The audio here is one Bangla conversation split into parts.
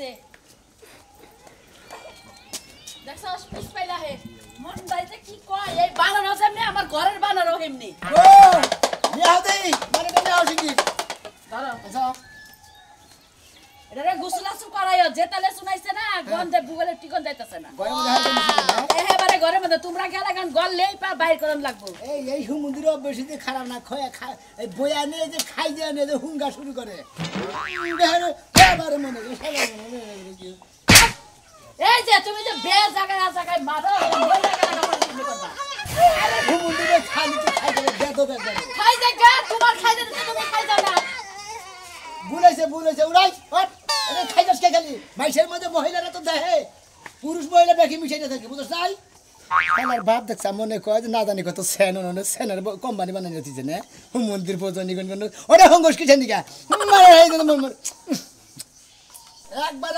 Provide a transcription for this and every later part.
আছে দেখছস পিস পাইলা হে মন দাইতে কি কয় এই বানর আছে এমনি আমার ঘরের বানরও এমনি ও নিয়া দেই মানে কেন আসি কি দাঁড়াও আচ্ছা এটারে গোসলাসু করাইও যেতালে শুনাইছে না গন্ধে বুগলে টিকন যাইতাছে না গয়ম দেখাইতে মিছিল না এবারে ঘরের মধ্যে তোমরা গেলে গান গললেই পা বাইর করন লাগবো এই হুমুন্দির বেশি দিয়ে খারাপ না খয়া এই বয়া নিয়ে যে খাই দিয়ে নিয়ে যে হুঙ্গা শুরু করে এবারে মনে এই যে তুমি যে বে জায়গায় মারো ওই জায়গাটা তুমি করবা আরে হুমুন্দিরে খালি তো খাই করে বেদো বেদো খাই জায়গা তোমার খাই দিতে তুমি খাই যাও না বুলাইছে উড়াই হট আরে খাই যাস কে খালি মাইশের মধ্যে মহিলারা তো দেহে পুরুষ মহিলা বেশি মিশাই না থাকে বুঝছ নাই আমার বাপ দেখছ মনে কয় যে না জানি কত সেনের কোম্পানি বানাই দিয়েছে না মন্দির পর্যন্ত কোন ওরে হঙ্গস কিছে নিকা মারে এই যে মন একবার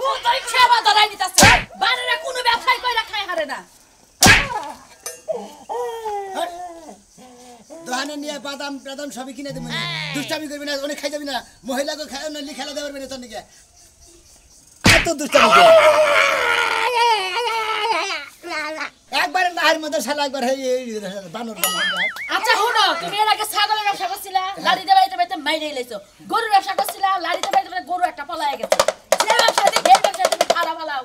ও তুই খাবা ধরাই দিতাছে বানরে কোনো ব্যবসায় কইরা খাই হারে না দোকানে নিয়ে বাদাম সবই কিনে দেবেন দুষ্টামি করবি না অনেক খাই যাবি না মহিলাকে খেলা দেওয়ার বেড়ে তোর নিকে এত দুষ্টামি একবার নাহের মধ্যে শালা একবার বানর আচ্ছা হুনো তুমি এর আগে ছাগলের ব্যবসা করছিলা লাড়ি দেবাইতে বাইতে মাইরে লইছো গরুর ব্যবসা করছিলা লাড়ি দেবাইতে গরু একটা পলায় গেছে যে ব্যবসা দিয়ে এই ব্যবসা তুমি খারাপ ভালো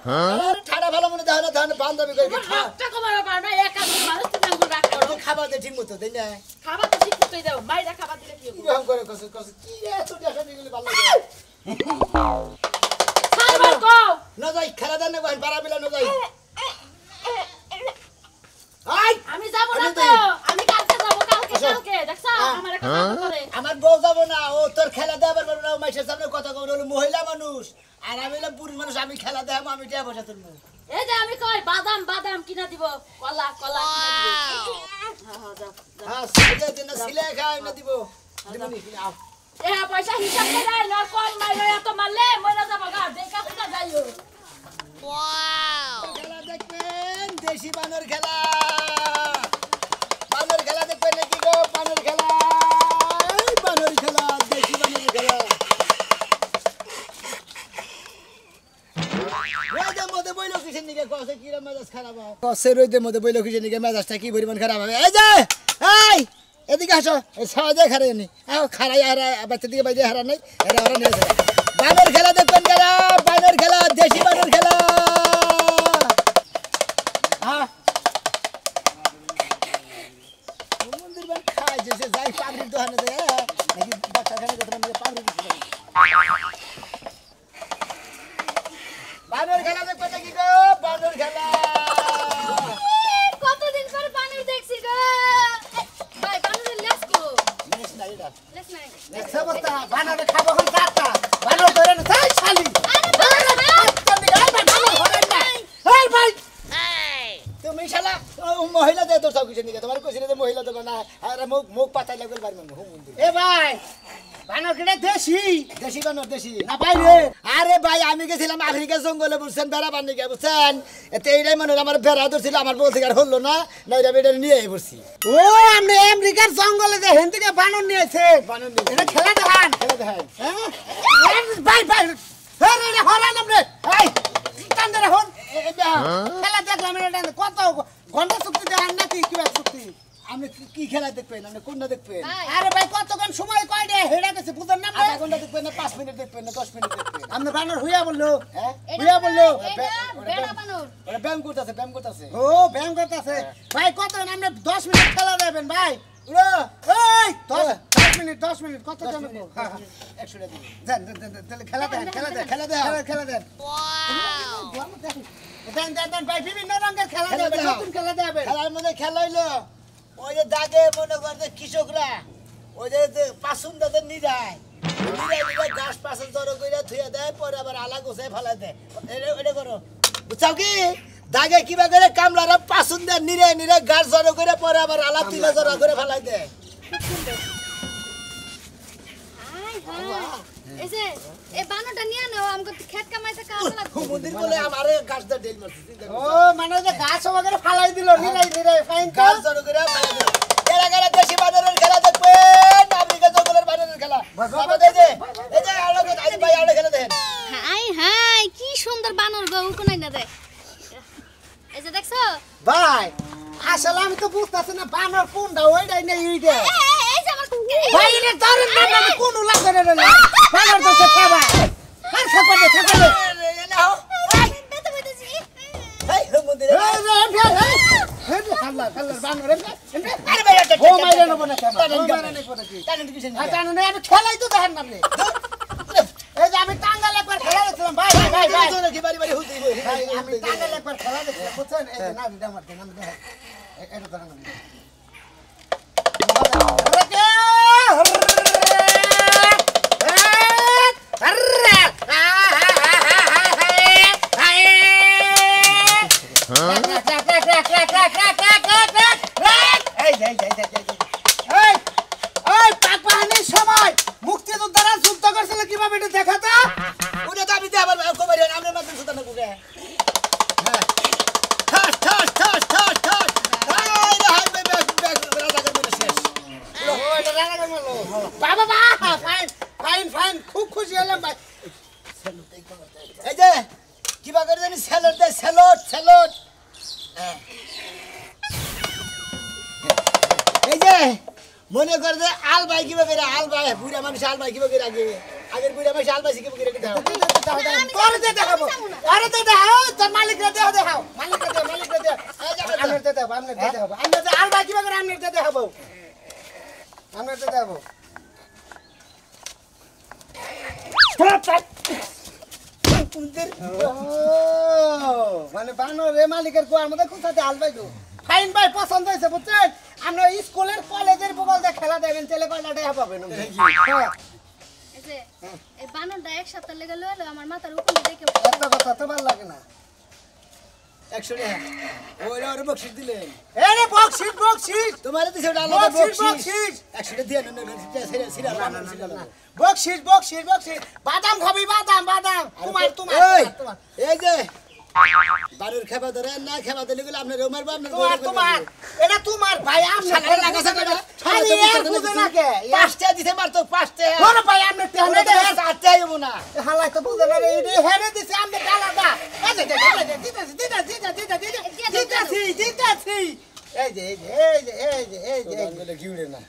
ঠাড়া ভালো মনে দাও না ধান বান্ধবী করে টাকা মারো পার না এক আদমি মানুষ তুমি আঙ্গুর রাখ করো খাবার দে ঠিক মতো তাই না খাবার তো ঠিক মতোই দাও মাইরা খাবার দিলে কি হবে কিরকম করে কস কি এত দেশা দিগুলি ভালো লাগে সাইবার কও না যাই খেলা দেন না বাড়া বিলা না যাই আই আমি যাব না তো আমি কালকে যাব কালকে দেখছো আমার একটা কথা করে আমার বউ যাব না ও তোর খেলা দেবার পারবে না মাইশের সামনে কথা কই হলো মহিলা মানুষ আর আমি হলাম পুরুষ মানুষ আমি খেলা দেব আমি টিয়া বসা তুলবো এই যে আমি কই বাদাম কিনা দিব কলা কিনা দিব হ্যাঁ সিলে দেন সিলে খাই না দিব দিবনি আও এ পয়সা হিসাব করে না কোন মাইরে এত মারলে মরে যাব গা দেখা কিনা যাইও ওয়াও খেলা দেখবেন দেশি বানর খেলা দেখবেন নাকি গো বানর খেলা দেশি বানর খেলা রোদের মধ্যে বইলো কিসের নিকে কসে কি মেজাজ খারাপ হয় কসে রোদের মধ্যে বইলো কিসের নিকে মেজাজটা কি পরিমাণ খারাপ হবে এই যে এই এদিকে আসো এই সাজে খারাই নি আও খারাই আর বাচ্চা দিকে বাইরে হারা নাই এরা ওরা নিয়ে যায় বানর খেলা দেখবেন খেলা বানর খেলা দেশি বানর খেলা হ্যাঁ মন্দির বান খাই যে যাই পাবলিক দোকানে যায় নাকি বাচ্চা খানে যেতে মানে পাবলিক বানর খেলা দেখবেন নাকি গো বানর খেলা কতদিন পরে বানর দেখছি গো ভাই বানরের লেস কো লেস নাই এটা লেস নাই লেস বস্তা বানর খাবো কোন কাটটা বানর ধরে না তাই শালি তুমি শালা মহিলা দে তো সব কিছু নিকে তোমার কইছিলে যে মহিলা দেব না আর মুখ পাতাই লাগবে বাড়ি মন মন্দির এ ভাই বানর কেডা দেশি বানর দেশি না ভাই রে আরে ভাই আমি গেছিলাম আফ্রিকা জঙ্গলে বুঝছেন বেড়া বানি গে বুঝছেন এতে এইটাই মনে আমার বেড়া ধরছিল আমার বল থেকে আর হলো না নাইরা বেড়া নিয়ে আই বসছি ও আমরা আমেরিকার জঙ্গলে যে হেন থেকে বানর নিয়েছে বানর নিয়ে এটা খেলা দেখান হ্যাঁ ভাই হরে রে হরান আমরা এই কান্দরে হন খেলা দেখলাম এটা কত ঘন্টা চুক্তি দেন নাকি কি চুক্তি আমি কি খেলা দেখবেন আপনি কোনটা দেখবেন আরে ভাই কতক্ষণ সময় কয় রে হেডা গেছে বুঝেন না আধা ঘন্টা দেখবেন না 5 মিনিট দেখবেন না 10 মিনিট দেখবেন আপনি বানর হইয়া বললো হ্যাঁ হইয়া বললো বেড়া বানর ওরে ব্যায়াম করতেছে ও ব্যায়াম করতেছে ভাই কতক্ষণ আপনি 10 মিনিট খেলা দেবেন ভাই এই 10 মিনিট কত জানবো 100 টাকা দিন খেলা দেন ওয়াও দেন ভাই বিভিন্ন রঙের খেলা দেবেন নতুন খেলা দেবেন খেলার মধ্যে খেলা হইলো ওই যে দাগে মনে করতে কৃষকরা ওই যে পাসুন্দাদের নিরায় গাছ পাশে জড়ো করে থুয়ে দেয় পরে আবার আলা গোছায় ফেলা দেয় এটা করো বুঝছাও কি দাগে কিবা করে কামলারা পাসুন্দা নিরে গাছ জড়ো করে পরে আবার আলা তুলে জড়ো করে ফেলাই দেয় এই যে এই বানরটা নিয়ে নাও আমাকে খেত কামাইতে কাজ লাগবে মন্দির বলে আমারে গাছটা ডেল মারছে ও মানে যে গাছ ওগরে ফালাই দিল নিরাই ফাইন গাছ জড়ো করে ফেলাই দেয় এরা দেশি বানরের খেলা দেখবে ভাই আসলে আমি তো বুঝতাছি না বানর কোনটা ওইটাই নেই এইটা এই যে আমার ভাই এটা ধরেন না আমি কোন লাগবে না বানর তো খাবা আর খাবা দে নাও বেতে বেতেছি এই মন্দিরে এই খাল্লা বানর আরে ভাই ও মাইরে নেব না কেন মাইরে নেব না কি টানেন কিছু না টানেন আমি খেলাই তো দেখেন না আপনি এই যে আমি টাঙ্গাল একবার খেলা দেখলাম ভাই কি বাড়ি বাড়ি হইতে ভাই আমি টাঙ্গাল একবার খেলা দেখলাম বুঝছেন এই যে না দিদা আমার দেন আমি দেখ এটা ধরেন সময় মুক্তিযোদ্ধারা যুদ্ধ করছিল কিভাবে এটা দেখাতো ওটা তো আমি দেখাবার খবর আমরা মাত্র সুতা না করে হ্যাঁ ঠাস ঠাস ঠাস ঠাস ঠাস হাই হাই বেবে রাজা করে শেষ ও এটা রাজা করে মারলো বাবা বাবা ফাইন ফাইন ফাইন খুব খুশি হলাম ভাই এই যে কিবা করে জানি স্যালাড দে স্যালাড স্যালাড এই যে মনে কর যে আল ভাই কিভাবে রে আল ভাই বুড়া মানুষ আল ভাই কিভাবে আগে আগের বুড়া মানুষ আল ভাই কিভাবে রে দাও করে দে দেখাবো আরে দে দাও তোর মালিক রে দেখাও মালিক রে দে আমরা দে দাও আমরা দে দাও আমরা যে আল ভাই কিভাবে আমরা দে দেখাবো আমরা দে দেখাবো মানে বানর রে মালিকের কোয়ার মধ্যে কোথাতে আল ভাই গো ফাইন ভাই পছন্দ হয়েছে বুঝছেন আমরা স্কুলের কলেজের বল দিয়ে খেলা দেখেন ছেলে কয়লাটাই পাবেন এই যে এই বানরটা এক সপ্তাহ লেগে লইলো আমার মাথার উপরে দেখে একটা কথা তো ভালো লাগে না 100 টাকা ওরে ওরে বকশিশ দিলেন এ রে বকশিশ বকশিশ তোমারে দিছে ওটা আলাদা বকশিশ 100 টাকা দিয়ে না সিরা বকশিশ বকশিশ বকশিশ বাদাম খাবি বাদাম বাদাম তোমার এই যে বাড়ির খাবা ধরে না খাবা দিলে গেলে আপনার রোমার বাপ না তোমার এটা তোমার ভাই আপনি সারা লাগাছে না আরে বুঝে না কে পাঁচটা দিতে মার তো পাঁচটা কোন ভাই আপনি তেহনে দে আটটা আইবো না হালাই তো বুঝে না রে এই হেরে দিছে আপনি গালাটা এই যে দিতাছি এই যে গিউড়ে না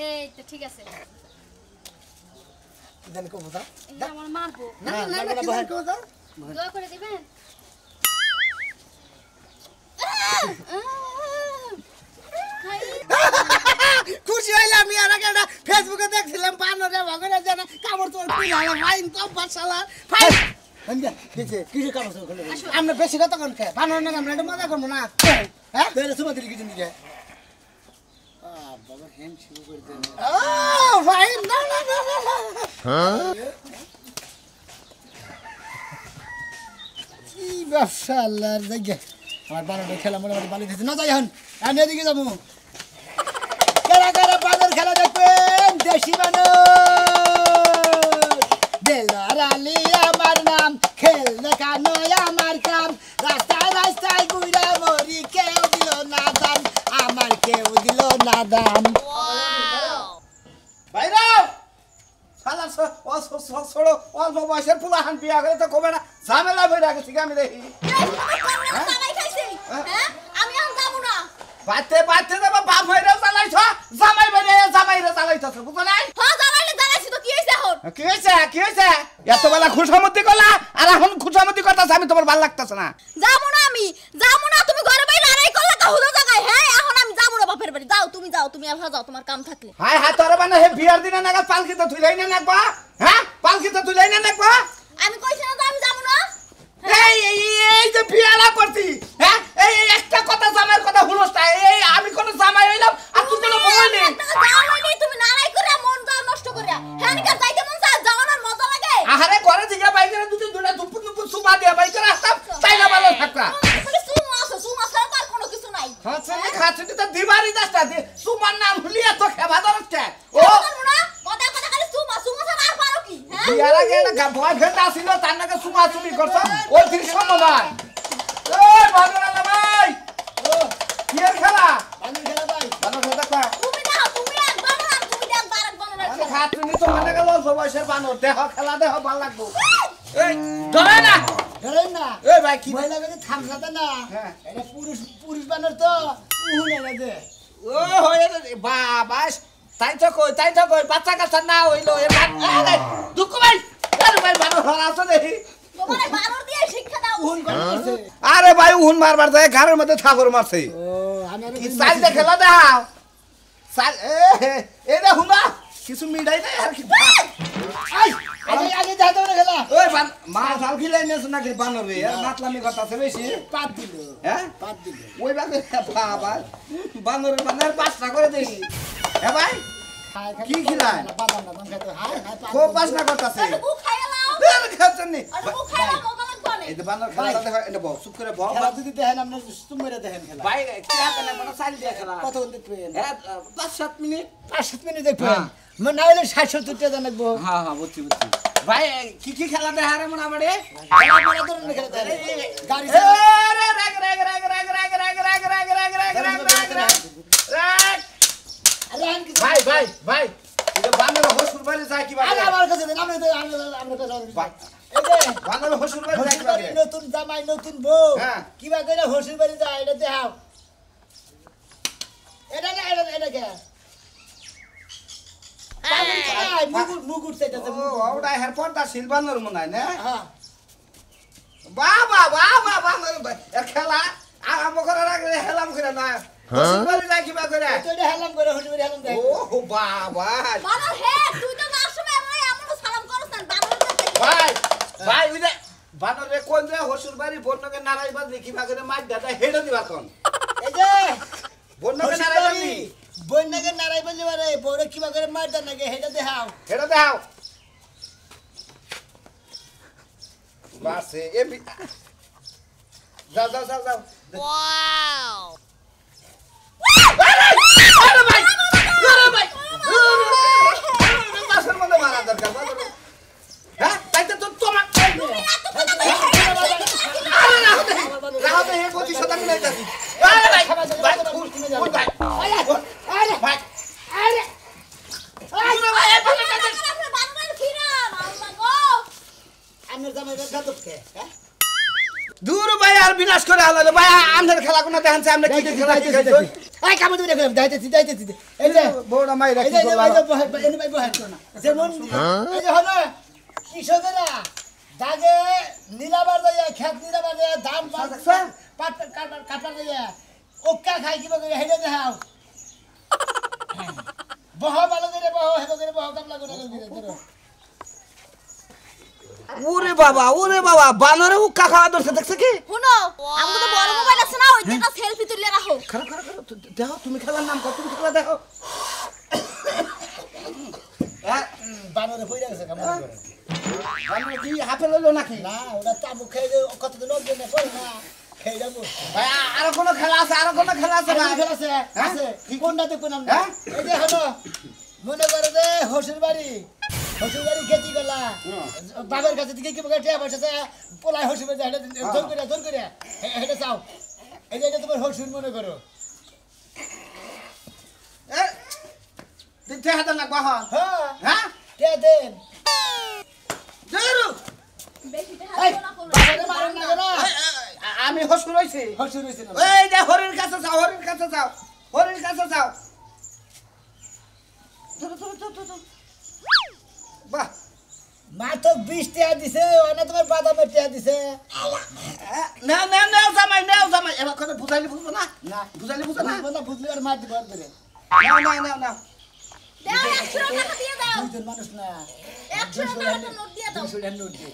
এই তো ঠিক আছে জান কো বুঝা এই আমার মারবো না কো বুঝা দোয়া করে দিবেন খুশি হইলাম আমি আর একটা ফেসবুকে দেখছিলাম বানরে ভগরে জানা কামড় তোর পিলালা ফাইন তো বাসালা ফাইন আন্দা কিছে কামড় তোর খলে আমরা বেশি কথা কোন খায় বানর না আমরা এটা মজা করব না হ্যাঁ বেরে সুমা দিলি কিছু দিকে বাবা হ্যান্ড শুরু করে দেন ও ফাইন না হ্যাঁ কি ব্যবসা আল্লাহর জায়গা আমার বানরের খেলা মোটামুটি ভালো দিয়েছে না যাই হন আমি এদিকে যাবো কারা কারা বানর খেলা দেখবেন দেশি বানর দেলার আলী আমার নাম খেল দেখানো আমার কাম রাস্তায় রাস্তায় ঘুরা মরি কেউ দিল না দাম আমার কেউ দিল না দাম ভাইরাও শালা ছোড়ো অল্প বয়সের পুলাহান বিয়া করে তো কবে না ঝামেলা বই রাখেছি আমি দেখি আমি আর যাবো না বাতে বাতে দেবা বাপ হইরা চালাইছ জামাই বাইরে জামাইরে চালাইছস বুঝছ নাই হ্যাঁ জামাইলে জানাইছি তো কি হইছে এখন কি হইছে এত বেলা খুশামতি কলা আর এখন খুশামতি করতাছ আমি তোমার ভালো লাগতাছ না যাবো না আমি যাবো না তুমি ঘরে বাইরে লড়াই করলে কা হুদো জায়গায় হ্যাঁ এখন আমি যাবো না বাপের বাড়ি যাও তুমি আলহা যাও তোমার কাম থাকলে হাই হাই তোরে বানা হে বিয়ার দিনা নাগা পালকিতে তুইলাই না নাকবা হ্যাঁ পালকিতে তুইলাই না নাকবা আমি কইছি না তো আমি যাবো না এই যে বিয়ালা করতি হ্যাঁ এই একটা কথা জামাইর কথা হলোস না এই আমি কোন জামাই হইলাম আর তুই কোন বই নেই তুমি নারাই করে মন যা নষ্ট করে হ্যাঁ নিকা যাইতে মন যা যাওয়ার মজা লাগে আরে ঘরে দিগা বাইকের দুটা দুপুর সুমা দিয়া বাইকের আসতাম তাই না ভালো থাকতা তুমি সুমা ছাড়া তো আর কোনো কিছু নাই খাচ্ছি তো দিবারি দাসটা সুমার নাম হলিয়া তো খেবা দরকে ও কথা খালি সুমা ছাড়া আর পারো কি হ্যাঁ বিয়ার আগে একটা বয়ফ্রেন্ড আসিল তার নাকি সুমা চুমি করছ ওই দিন সময় ওই ভাগরালা ভাই ও কি খেলা আমি খেলা ভাই ভালো খেলা দেখা তুমি দাও তুমি এক বানর তুমি দেখ বারক বানর আমি খাচ্ছি তো মানে গেল বয়সের বানর দেহ খেলা দেহ ভালো লাগবো এই ধরে না ভাই কি মহিলা কাছে থামসাতে না হ্যাঁ। এটা পুরুষ বানর তো উহু না দে ও হয়ে বাবা তাই তো কই বাচ্চা কাচ্চা না হইলো আরে দুঃখ ভাই আরে ভাই বানর হরা আছে দেখি তোমারে বানর দিয়ে শিক্ষা দাও উহুন করছে আরে ভাই উহুন মারবার যায় ঘরের মধ্যে ঠাকুর মারছে ও আমি কি সাইজ দে খেলা দাও সাইজ এ দেখুন না কিছু মিডাই নাই আর কি আই আগে যাইতে না খেলা ওই মা জাল খিলাই নেছ নাকি বানর রে আর মাতলামি কথা আছে বেশি পাত দিল হ্যাঁ পাত দিল ওই বাগে বাবা বানরের বানর পাঁচটা করে দেই হ্যাঁ ভাই কি খিলাই বাদাম বাদাম খেতে হাই হাই খুব পাঁচটা করতেছে আরে মুখ খাইয়া লাও আর খাচ্ছেন নি আরে মুখ খাইয়া মজা লাগবে না এই যে বানর খেলা দেখো এটা বল চুপ করে বল খেলা যদি দেখেন আপনি তুমরে দেখেন খেলা ভাই কি হাতে না মানে চাল দিয়া খেলা কত দেখবেন হ্যাঁ 5-7 মিনিট 5-7 মিনিট দেখবেন মনে হইলে 60-70 টাকা জানাবো হ্যাঁ হ্যাঁ বুঝছি ভাই কি খেলা দেখা রে মনে আমারে আপনারা ধরুন খেলা দেখেন গাড়ি রে রাগ রাগ রাগ রাগ রাগ রাগ রাগ রাগ রাগ রাগ রাগ রাগ রাগ আরে আন কি ভাই এটা বানর হসুর বাড়ি যায় কি ভাই আরে আমার কাছে দেন আমরা কাছে ভাই এই যে বানর হসুর বাড়ি যায় কি ভাই নতুন জামাই নতুন বউ হ্যাঁ। কিবা করে হসুর বাড়ি যায় এটা দেখাও এটা না এটা কে মুগুর সেটা ও ওটা হেরপর দা সিলভানোর মনে হয় না হ্যাঁ বাবা বানর খেলা আরাম করে রাখলে হেলাম করে না হসুর বাড়ি যায় কি ভাই করে তো এটা হেলাম করে হসুর বাড়ি হেলাম দেখ ও বাবা বানর হে তুই তো যাওয়ার সময় আমরা এমন সালাম করছ না বানর ভাই ওই যে বানরে কোন যে হসুর বাড়ি বন্যকে নারাইবার দেখি ভাগরে মাছ দাদা হেডে দিবা কোন এই যে বন্যকে নারাইবার নি বন্যাকে নারাই বললে পারে বউরে কিবা করে মার দেন নাকি হেটা দেখাও হেডে দাও বাসে এ যাও ওয়াও আরে ভাই বাসের মধ্যে মারা দরকার হ্যাঁ তাই তো তোমার রাহতে হে কোটি শতাংশ নাই যাচ্ছি আরে ভাই ভাই আরে ভাই আমার জামাই গাদক কে হ্যাঁ দূর ভাই আর বিনাশ করে আলাদা ভাই আমাদের খেলা কোন দেখানছে আমরা কি খেলা কি খাইছো আই কাম তুমি দেখো যাইতেছি এই যে বড় মাই এই রাখি যে বলা এনে ভাই বহাই না যেমন এই যে হলো কৃষকেরা দাগে নীলাবার যায় খেত নীলাবার যায় ধান পাট কাটার যায় ওকা খাই কিবা করে হেডে দেখাও বহ ভালো করে বহ হেডে করে বহ কামলা করে ধরো ওরে বাবা বানরে উক্কা খাওয়া ধরছে দেখছ কি শুনো আমাদের তো বড় মোবাইল আছে না ওইটা একটা সেলফি তুলে রাখো খারাপ দেখো তুমি খেলার নাম কত তুমি খেলা দেখো বানরে হইরা গেছে কামলা করে বানরে কি হাফে লইলো নাকি না ওটা তাবু খেয়ে কতদিন লোক দেনে পড়ে না খেয়ে যাবো ভাই আর কোন খেলা আছে ভাই খেলা আছে আছে কোনটা দেখুন আমরা হ্যাঁ? এই যে হলো মনে করে যে শ্বশুর বাড়ি খেতি গলা বাবার কাছে থেকে কি বলে টিয়া বসেছে পোলাই শ্বশুর বাড়ি জোর করে হেঁটে চাও এই যে এটা তোমার শ্বশুর মনে করো এ দিতে হাতে না বাহা হ্যাঁ হ্যাঁ টিয়া দেন জরু বেশি এই টাকা না করো বাবারে মারেন না কেন আমি হসুর হইছি শ্বশুর হয়েছে না এই যে হরির কাছে যাও বাহ মা তো 20 টাকা দিছে ওনা তোমার বাদামের টাকা দিছে নাও জামাই এবার কথা বুঝাইলে বুঝবো না না বুঝাইলে বুঝবো না বলা বুঝলি আর মার দিব আর ধরে নাও দাও 100 টাকা দিয়ে দাও দুইজন মানুষ না 100 টাকা নোট দিয়ে দাও 200 টাকা নোট দে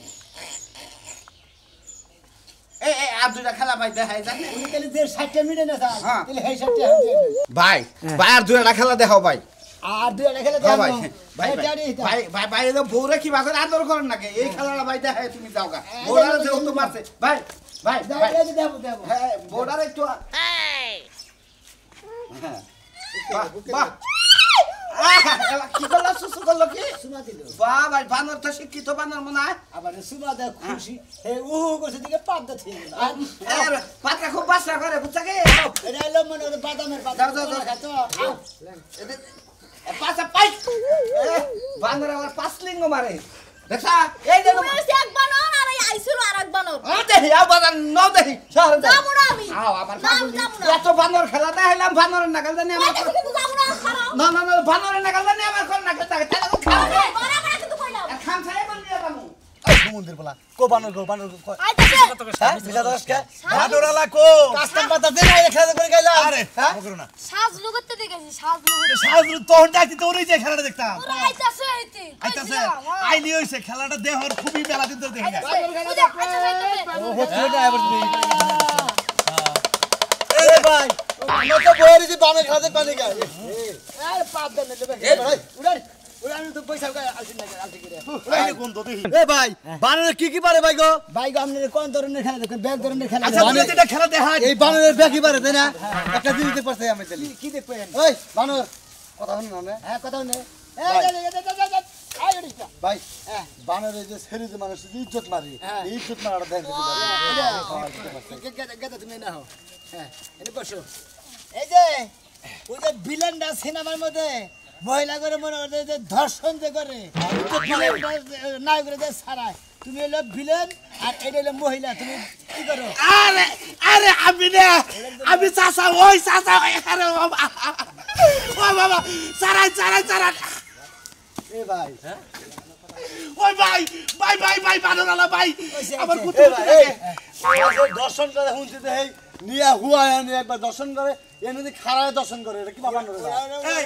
এই আর দুইটা খেলা ভাই দেখাই জানি উনি তাহলে যে 60 মিনিট না স্যার হ্যাঁ। তাহলে এই 60 টাকা দিয়ে ভাই আর দুইটা খেলা দেখাও ভাই আর দুই টাকা খেলে হ্যাঁ দাও ভাই এটা বউরা কি বাজারে আদর করেন নাকি এই খেলাটা ভাই দেখাই তুমি যাও গা বউরা যে তো মারছে ভাই দেবো হ্যাঁ বউরার একটু বাহ কি করলো সুসু করলো কি সুমা দিল বাহ ভাই বানর তো শিক্ষিত বানর মনে হয় আবার সুমা দে খুশি হে করছে দিকে পাদ্দা ছিল পাত্রা খুব বাসা করে বুঝছা কি এটা হলো মনে হয় বাদামের পাতা যাও। খাতো পাঁচা পাই বানর আবার 5 লিঙ্গ মারে দেখছা এই যে তুমি হচ্ছে এক বানর আর এই আইছিল আরেক বানর দেখি আও বাজার নাও দেখি শহরে যাবো না আমি আও আমার যাবো না এত বানর খেলা দেখাইলাম বানরের নাগাল জানি আমার কিন্তু যাবো না খারাপ না না না বানরের নাগাল জানি আমার কোন নাগাল থাকে তাহলে খাও বড় বড় কিন্তু কইলাম খাম ছাই বল দিয়া বামু সমুদ্রের বলা কো বানর আইতাছে হ্যাঁ বিলা দশ কে ভাদরালা কো কাস্টম পাতা দে না খেলা করে গেলা আরে হ্যাঁ করো না সাজ লুগতে দেখেছি সাজ লুগতে সাজু তখন ডাকতি তো ওরই যে খেলাটা দেখতাম ওরা আইতাছে আইতে আইতাছে আইলি হইছে খেলাটা দেহর খুবই বেলা দিন ধরে দেখি ও হচ্ছে না এবার তুমি এ ভাই আমরা তো বইরে যে বানর খাতে পানি গায় আরে পাপ দেন নেবে এ ভাই উড়ান তো পয়সা আসিন না আলতে করে আইলি কোন তো দেখি এ ভাই বানরে কি পারে ভাই গো ভাই গো আপনি কোন ধরনের খেলা দেখেন ব্যাগ ধরনের খেলা আচ্ছা তুমি যেটা খেলা দেখা এই বানরের ব্যাগ কি পারে তাই না একটা দিন দিতে পারছে আমি তাহলে কি দেখবেন ওই বানর কথা শুনুন না হ্যাঁ কথা শুনুন ভাই বানরের যে ছেড়ে যে মানুষ ইজ্জত মারি এই ইজ্জত মারাটা দেখতে পারে তুমি না হো হ্যাঁ এনে বসো এই যে ওই যে ভিলেনটা সিনেমার মধ্যে মহিলা করে মনে করে যে ধর্ষণ যে করে নায়ক করে যে ছাড়ায় তুমি হলো ভিলেন আর এটা হলো মহিলা তুমি কি করো আরে আরে আমি না আমি চাচা ওই চাচা আরে বাবা ও বাবা সারাই সারাই সারাই এ ভাই ওই ভাই ভাই ভাই ভাই ভাদরালা ভাই আমার কুতু দর্শন করে শুনছি যে এই নিয়া হুয়া এনে একবার দর্শন করে এনে যদি খারায় দর্শন করে এটা কি বাবা নরে এই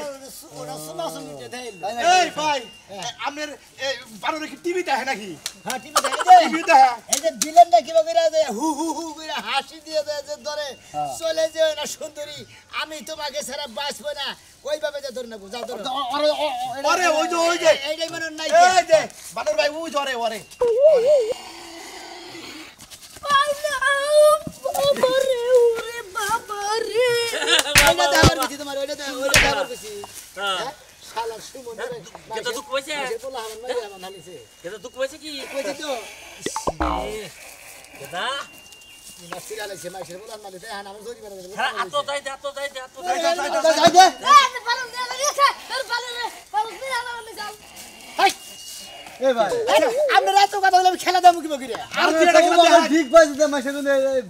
ওরা শোনা শুনতে দেই এই ভাই আপনার বানরে কি টিভি দেখে নাকি হ্যাঁ টিভি দেখে টিভি দেখে এই যে ভিলেনটা কি করে দেয় হু হু হু করে হাসি দিয়ে দেয় যে ধরে চলে যে না সুন্দরী আমি তোমাকে ছাড়া বাঁচবো না ওইভাবে যে ধরে নেবো যাও ধরো আরে ওই যে এইটাই মনে নাই এই যে বানর ভাই ওই জরে ওরে ওইটা দেখার বেশি তোমার ওইটা দেখার বেশি হ্যাঁ শালা সুমন রে কেতা দুঃখ হইছে বলা আমার মারি আমার নালিছে কেতা দুঃখ হইছে কি কইছি তো কেতা নাসির আলাইছে মাইশের বলা নালিছে হ্যাঁ আমার জরি বেরা হ্যাঁ আতো যাই দে আতো যাই দে আতো যাই যাই এ ভাই আমরা এত কথা বলে খেলা দাম কি বকিরে আর দুইটা খেলা দেখান ঠিক পাইছে যে মাইশের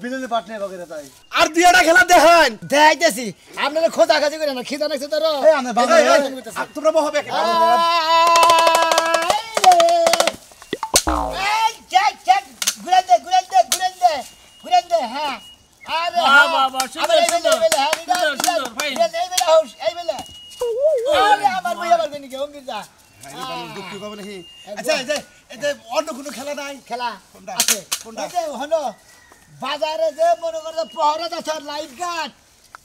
বিলেনে পাটনে বকিরে তাই আর দুইটা খেলা দেখান দেখাইতেছি আপনারা খোঁজা খাজি করে না খিদা নাকছে তোর এই আমরা বাবা তোমরা বহবে ঘুরেন দে হ্যাঁ আরে বাহ, বাহ, বাহ, সুন্দর, সুন্দর। সুন্দর, fine। আমার বই আবার কোন কি অঙ্গির যা দুঃখ পাবে নাকি আচ্ছা এই যে অন্য কোনো খেলা নাই খেলা কোনটা? আছে কোনটা? ওই যে হলো বাজারে যে মনে করে প্রহরা আছে লাইট গার্ড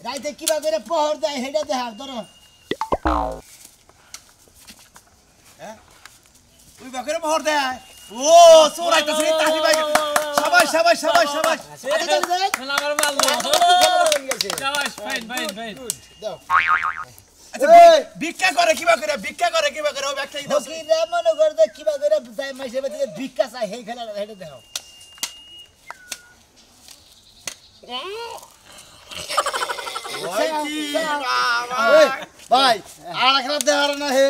রাইতে কিবা করে প্রহর দেয় হেডে দেখা ধরো ওই বাকেরে মোহর দেয় ও সোরাইতাছে তাহি ভাই সবাই সবাই সবাই সবাই খেলা আমার ভালো শাবাশ ফাইন ফাইন ফাইন আচ্ছা ভিক্ষা করে কিবা করে ওই ব্যাগটাই দাও ফকিরে মনে করে যে কিবা করে যায় মাইসে বাড়িতে ভিক্ষা চাই সেই খেলা হেডে দেখো ভাই আর খেলা দেখার না হে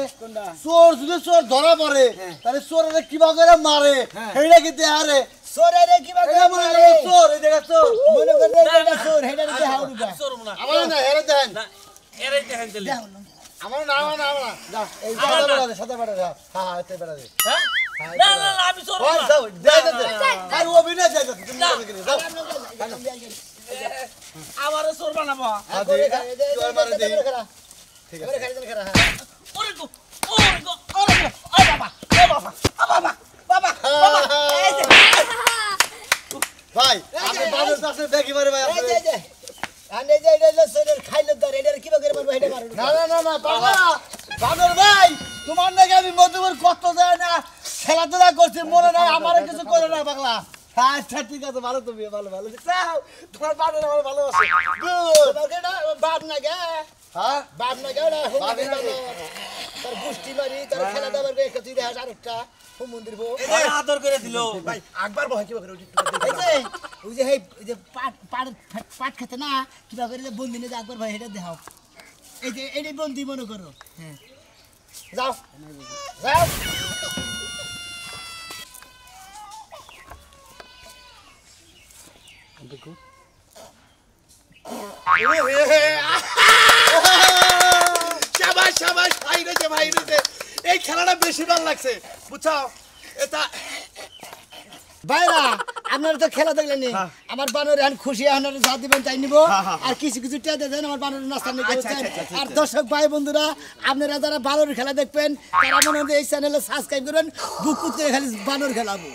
চোর যদি চোর ধরা পড়ে তাহলে চোরের কিবা করে মারে হেডে কি দেহারে চোরের কিবা করে মারে চোর এই দেখা চোর মনে করে এটা চোর হেডে দেখাও রুবা সরব না আমার না হেডে দেন না এরাই দেখেন চলি আমার না যা এই সাদা বেড়া দে হ্যাঁ এতে বেড়া দে হ্যাঁ না না না আমি সরব ওই না যাও দে আর ও বিনা যাও তুমি যাও আমারে সরব না বা ঠিক আছে ওরে গো ওরে বাবা বাবা এই যে ভাই আপনি বাজার কাছে দেখি মারে ভাই আপনি আনে যে এটা সোনের খাইলো দর এটা কিবা করে মারবো এটা মারো না বাবা বানর ভাই তোমার নাকি আমি মধুবর কত যায় না খেলাধুলা করছি মনে নাই আমারে কিছু করে না পাগলা আচ্ছা ঠিক আছে ভালো তুমি ভালো চাও তোমার বানর আমার ভালো আছে তোমাকে না বাপ না গে হ্যাঁ বাপ না গে না তোর গুষ্টি মারি তোর খেলা দাবার বে একটা তুই দেখাস আরেকটা মন্দির বো আদর করে দিল ভাই আকবার বহ কিবা করে ওই যে পাট খেতে না কিবা করে যে বন্দি নিয়ে একবার ভাই এটা দেখাও এই যে এটাই বন্দি মনে করো হ্যাঁ যাও যাও শাবাশ শাবাশ ভাই রে এই খেলাটা বেশি ভালো লাগছে বুঝছো এটা ভাইরা আপনারা তো খেলা দেখলেন আমার বানর এখন খুশি আপনারা যা দিবেন তাই নিব আর কিছু কিছু টেদে দেন আমার বানর নাস্তা নিয়ে আর দর্শক ভাই বন্ধুরা আপনারা যারা বানর খেলা দেখবেন তারা মনে হয় এই চ্যানেলে সাবস্ক্রাইব করেন বুক করে খালি বানর খেলাবো।